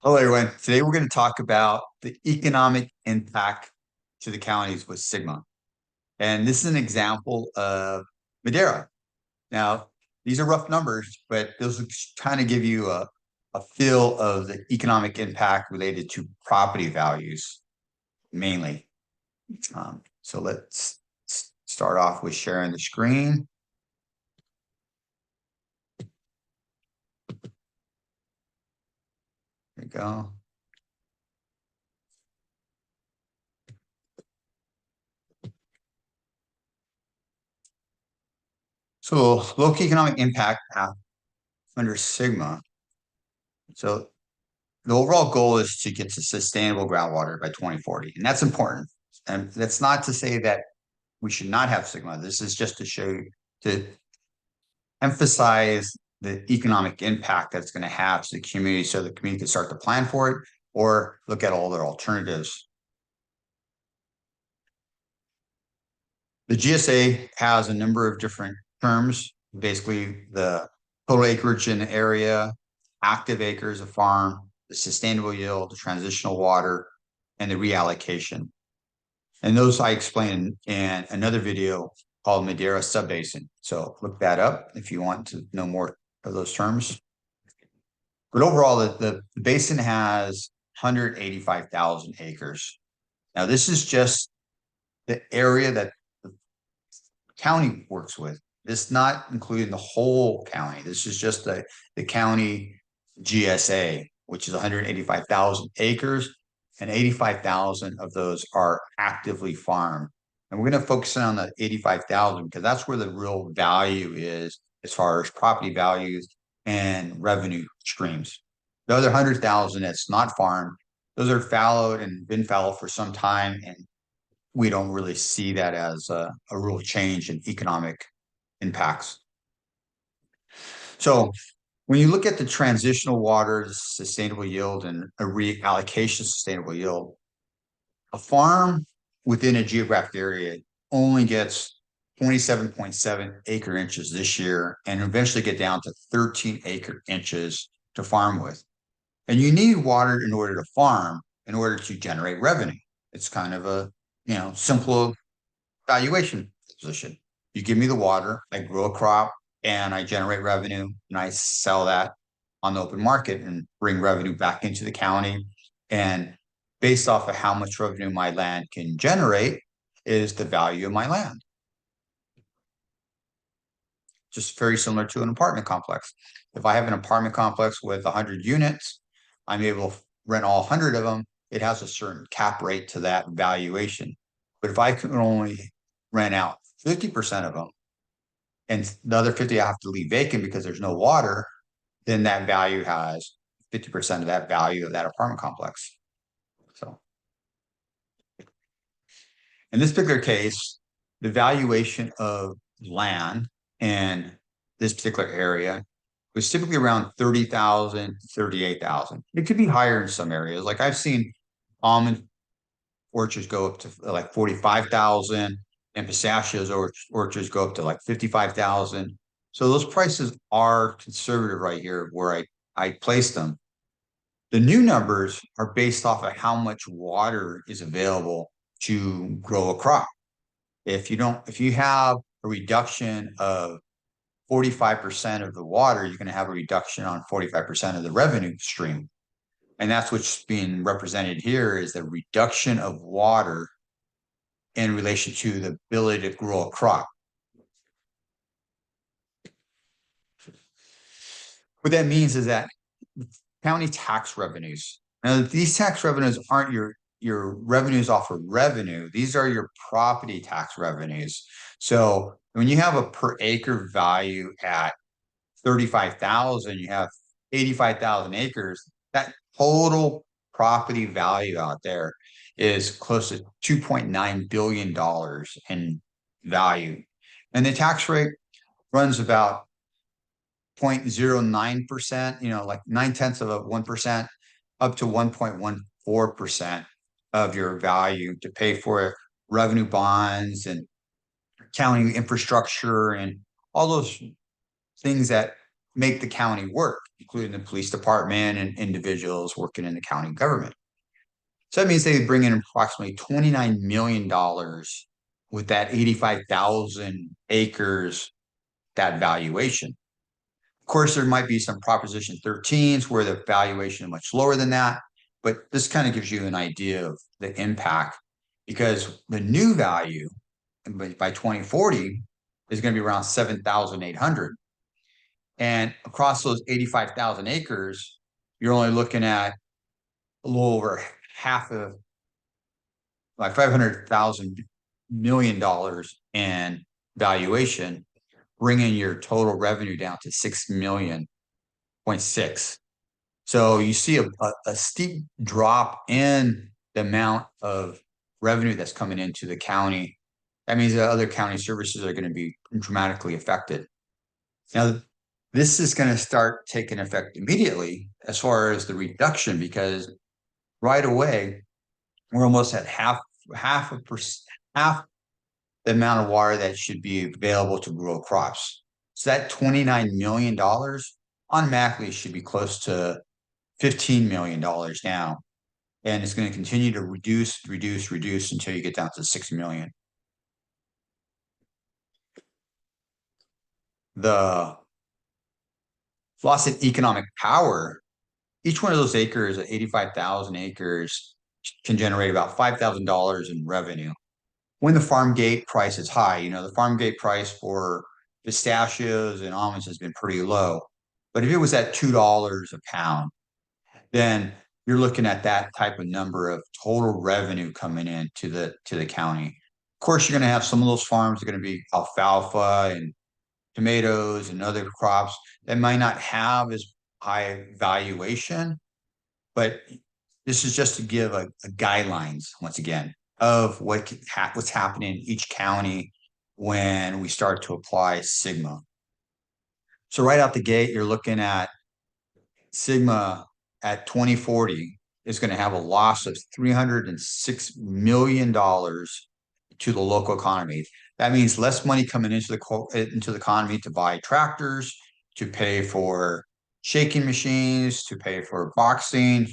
Hello, everyone. Today we're going to talk about the economic impact to the counties with Sigma. And this is an example of Madera. Now, these are rough numbers, but those will kind of give you a feel of the economic impact related to property values, mainly. So let's start off with sharing the screen. There we go. So local economic impact under Sigma. So the overall goal is to get to sustainable groundwater by 2040, and that's important. And that's not to say that we should not have Sigma. This is just to show you, to emphasize the economic impact that's going to have to the community so the community can start to plan for it or look at all their alternatives. The GSA has a number of different terms, basically the total acreage in the area, active acres of farm, the sustainable yield, the transitional water, and the reallocation. And those I explained in another video called Madera Subbasin. So look that up if you want to know more of those terms. But overall, the basin has 185,000 acres. Now, this is just the area that the county works with. This is not including the whole county. This is just the county GSA, which is 185,000 acres, and 85,000 of those are actively farmed. And we're going to focus on the 85,000 because that's where the real value is as far as property values and revenue streams. The other 100,000 that's not farmed, those are fallowed and been fallowed for some time, and we don't really see that as a real change in economic impacts. So when you look at the transitional water, sustainable yield, and a reallocation sustainable yield, a farm within a geographic area only gets 27.7 acre inches this year and eventually get down to 13 acre inches to farm with. And you need water in order to farm, in order to generate revenue. It's kind of a, simple valuation position. You give me the water, I grow a crop, and I generate revenue, and I sell that on the open market and bring revenue back into the county. And based off of how much revenue my land can generate is the value of my land. Just very similar to an apartment complex. If I have an apartment complex with 100 units, I'm able to rent all 100 of them. It has a certain cap rate to that valuation. But if I can only rent out 50% of them, and the other 50 I have to leave vacant because there's no water, then that value has 50% of that value of that apartment complex. So in this particular case, the valuation of land in this particular area was typically around 30,000, 38,000. It could be higher in some areas. Like I've seen almond orchards go up to like 45,000 and pistachios orchards go up to like 55,000. So those prices are conservative right here where I placed them. The new numbers are based off of how much water is available to grow a crop. If you have a reduction of 45% of the water, you're going to have a reduction on 45% of the revenue stream. And that's what's being represented here is the reduction of water in relation to the ability to grow a crop. What that means is that county tax revenues. Now, these tax revenues aren't your revenues off of revenue. These are your property tax revenues. So when you have a per acre value at 35,000, you have 85,000 acres, that total property value out there is close to $2.9 billion in value. And the tax rate runs about 0.09%, like 0.9% up to 1.14% of your value to pay for revenue bonds and county infrastructure and all those things that make the county work, including the police department and individuals working in the county government. So that means they bring in approximately $29 million with that 85,000 acres, that valuation. Of course, there might be some Proposition 13s where the valuation is much lower than that, but this kind of gives you an idea of the impact, because the new value by 2040 is going to be around 7,800. And across those 85,000 acres, you're only looking at a little over half of like $500,000 million in valuation, bringing your total revenue down to 6.6 million. So you see a steep drop in the amount of revenue that's coming into the county. That means that other county services are going to be dramatically affected. Now, this is going to start taking effect immediately as far as the reduction, because right away we're almost at half the amount of water that should be available to grow crops. So that $29 million automatically should be close to $15 million now. And it's going to continue to reduce until you get down to 6 million. The loss of economic power, each one of those acres, 85,000 acres, can generate about $5,000 in revenue. When the farm gate price is high, the farm gate price for pistachios and almonds has been pretty low. But if it was at $2 a pound, then you're looking at that type of number of total revenue coming in to the county. Of course, you're going to have some of those farms are going to be alfalfa and tomatoes and other crops that might not have as high valuation, but this is just to give a guidelines, once again, of what's happening in each county when we start to apply SGMA. So right out the gate, you're looking at SGMA at 2040 is going to have a loss of $306 million to the local economy. That means less money coming into the economy to buy tractors, to pay for shaking machines, to pay for boxing,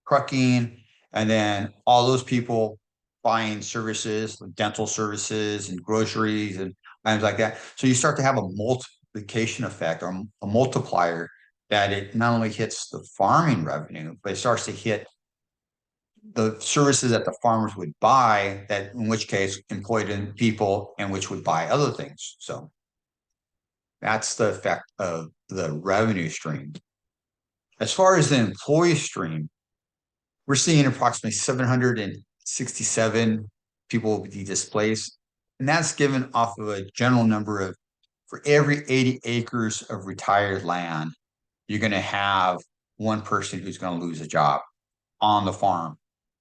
trucking, and then all those people buying services, like dental services and groceries and items like that. So you start to have a multiplication effect or a multiplier, that it not only hits the farming revenue, but it starts to hit the services that the farmers would buy, that in which case employed in people, and which would buy other things. So that's the effect of the revenue stream. As far as the employee stream, we're seeing approximately 767 people will be displaced. And that's given off of a general number of, for every 80 acres of retired land, you're going to have one person who's going to lose a job on the farm.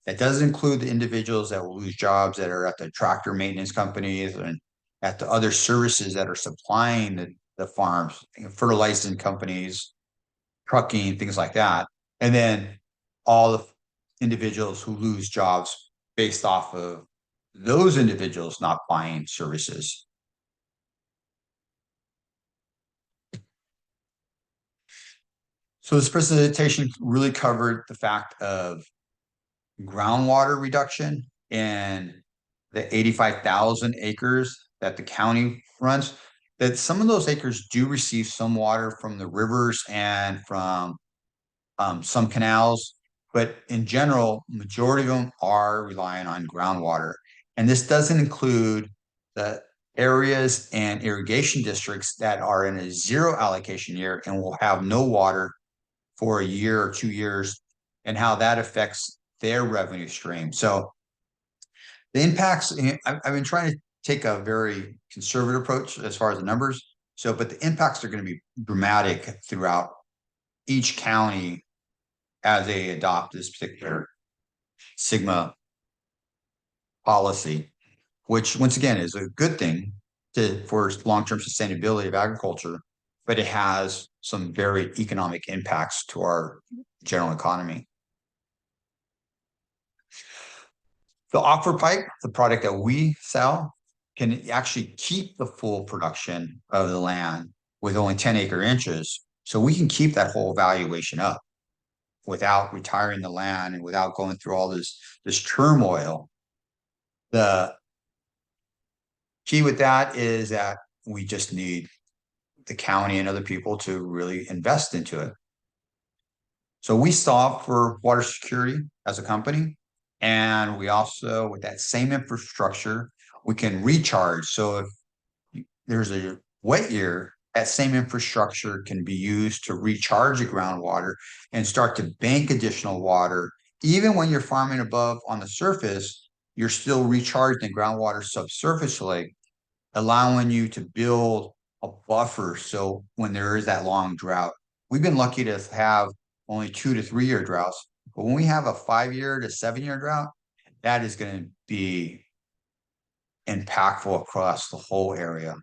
That doesn't include the individuals that will lose jobs that are at the tractor maintenance companies and at the other services that are supplying the farms, fertilizing companies, trucking, things like that. And then all the individuals who lose jobs based off of those individuals not buying services. So this presentation really covered the fact of groundwater reduction in the 85,000 acres that the county runs, that some of those acres do receive some water from the rivers and from some canals, but in general, majority of them are relying on groundwater. And this doesn't include the areas and irrigation districts that are in a zero allocation year and will have no water for a year or 2 years, and how that affects their revenue stream. So the impacts, I've been trying to take a very conservative approach as far as the numbers. So, but the impacts are going to be dramatic throughout each county as they adopt this particular SGMA policy, which once again is a good thing for long-term sustainability of agriculture, but it has some very economic impacts to our general economy. The aquifer pipe, the product that we sell, can actually keep the full production of the land with only 10 acre inches. So we can keep that whole valuation up without retiring the land and without going through all this turmoil. The key with that is that we just need the county and other people to really invest into it. So we solve for water security as a company. And we also, with that same infrastructure, we can recharge. So if there's a wet year, that same infrastructure can be used to recharge the groundwater and start to bank additional water. Even when you're farming above on the surface, you're still recharging the groundwater subsurface lake, allowing you to build a buffer. So when there is that long drought, we've been lucky to have only 2 to 3 year droughts. But when we have a 5 year to 7 year drought, that is going to be impactful across the whole area.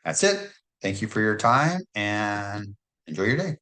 That's it. Thank you for your time and enjoy your day.